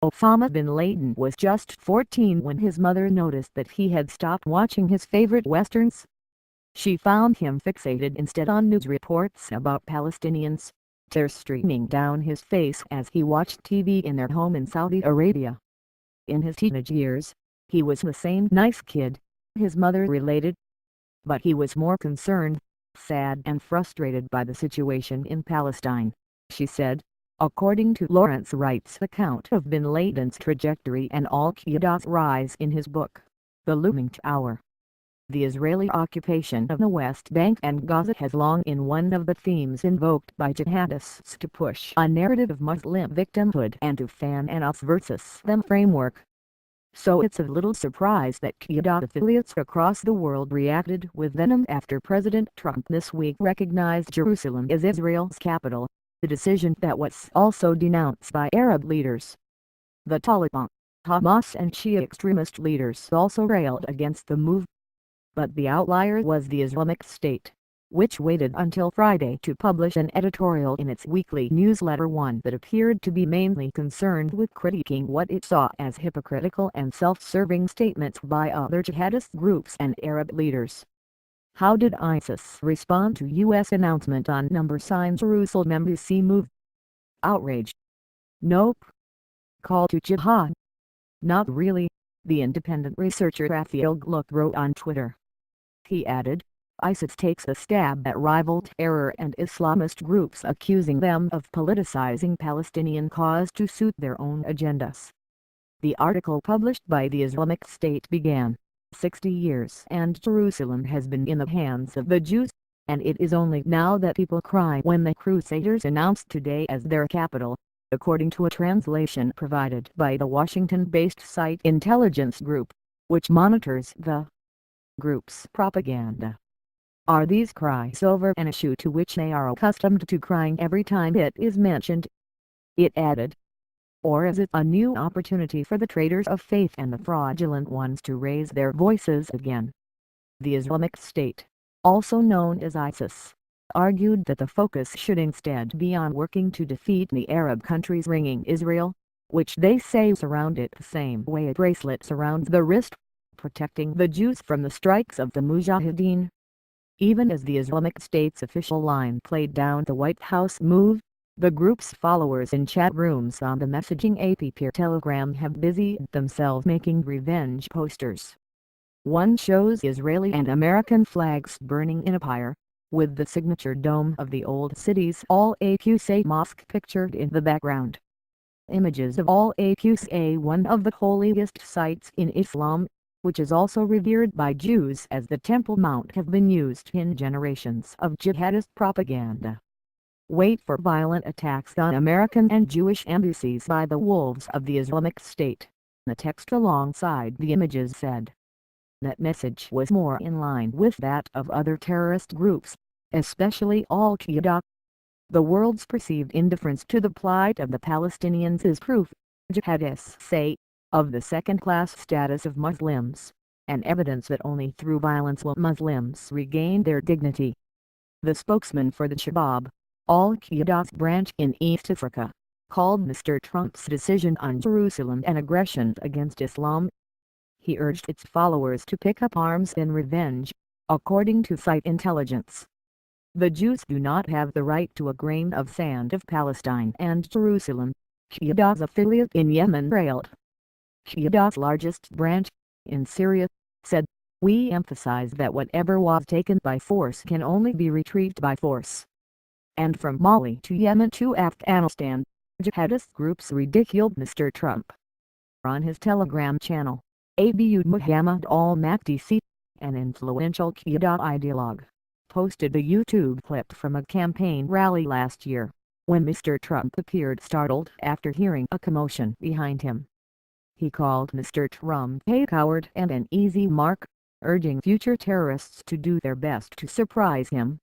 Osama bin Laden was just 14 when his mother noticed that he had stopped watching his favorite westerns. She found him fixated instead on news reports about Palestinians, tears streaming down his face as he watched TV in their home in Saudi Arabia. In his teenage years, he was the same nice kid, his mother related. But he was more concerned, sad and frustrated by the situation in Palestine, she said, according to Lawrence Wright's account of bin Laden's trajectory and al-Qaeda's rise in his book, The Looming Tower. The Israeli occupation of the West Bank and Gaza has long been one of the themes invoked by jihadists to push a narrative of Muslim victimhood and to fan an us versus them framework. So it's a little surprise that Qaeda affiliates across the world reacted with venom after President Trump this week recognized Jerusalem as Israel's capital, a decision that was also denounced by Arab leaders. The Taliban, Hamas and Shia extremist leaders also railed against the move. But the outlier was the Islamic State, which waited until Friday to publish an editorial in its weekly newsletter, one that appeared to be mainly concerned with critiquing what it saw as hypocritical and self-serving statements by other jihadist groups and Arab leaders. How did ISIS respond to U.S. announcement on sign Jerusalem embassy move? Outrage. Nope. Call to jihad? Not really, the independent researcher Raphael Gluck wrote on Twitter. He added, ISIS takes a stab at rival terror and Islamist groups, accusing them of politicizing Palestinian cause to suit their own agendas. The article published by the Islamic State began, 60 years and Jerusalem has been in the hands of the Jews, and it is only now that people cry when the Crusaders announced today as their capital, according to a translation provided by the Washington-based site Intelligence Group, which monitors the group's propaganda. Are these cries over an issue to which they are accustomed to crying every time it is mentioned? It added. Or is it a new opportunity for the traitors of faith and the fraudulent ones to raise their voices again? The Islamic State, also known as ISIS, argued that the focus should instead be on working to defeat the Arab countries ringing Israel, which they say surround it the same way a bracelet surrounds the wrist, protecting the Jews from the strikes of the Mujahideen. Even as the Islamic State's official line played down the White House move, the group's followers in chat rooms on the messaging app Telegram have busied themselves making revenge posters. One shows Israeli and American flags burning in a pyre, with the signature dome of the old city's Al-Aqsa Mosque pictured in the background. Images of Al-Aqsa, one of the holiest sites in Islam, which is also revered by Jews as the Temple Mount, have been used in generations of jihadist propaganda. Wait for violent attacks on American and Jewish embassies by the wolves of the Islamic State, the text alongside the images said. That message was more in line with that of other terrorist groups, especially Al-Qaeda. The world's perceived indifference to the plight of the Palestinians is proof, jihadists say, of the second-class status of Muslims, and evidence that only through violence will Muslims regain their dignity. The spokesman for the Shabab, Al-Qaeda's branch in East Africa, called Mr. Trump's decision on Jerusalem an aggression against Islam. He urged its followers to pick up arms in revenge, according to site Intelligence. The Jews do not have the right to a grain of sand of Palestine and Jerusalem, Qaeda's affiliate in Yemen railed. Qaeda's largest branch, in Syria, said, "We emphasize that whatever was taken by force can only be retrieved by force." And from Mali to Yemen to Afghanistan, jihadist groups ridiculed Mr. Trump. On his Telegram channel, Abu Muhammad al-Makdisi, an influential Qaeda ideologue, posted a YouTube clip from a campaign rally last year, when Mr. Trump appeared startled after hearing a commotion behind him. He called Mr. Trump a coward and an easy mark, urging future terrorists to do their best to surprise him.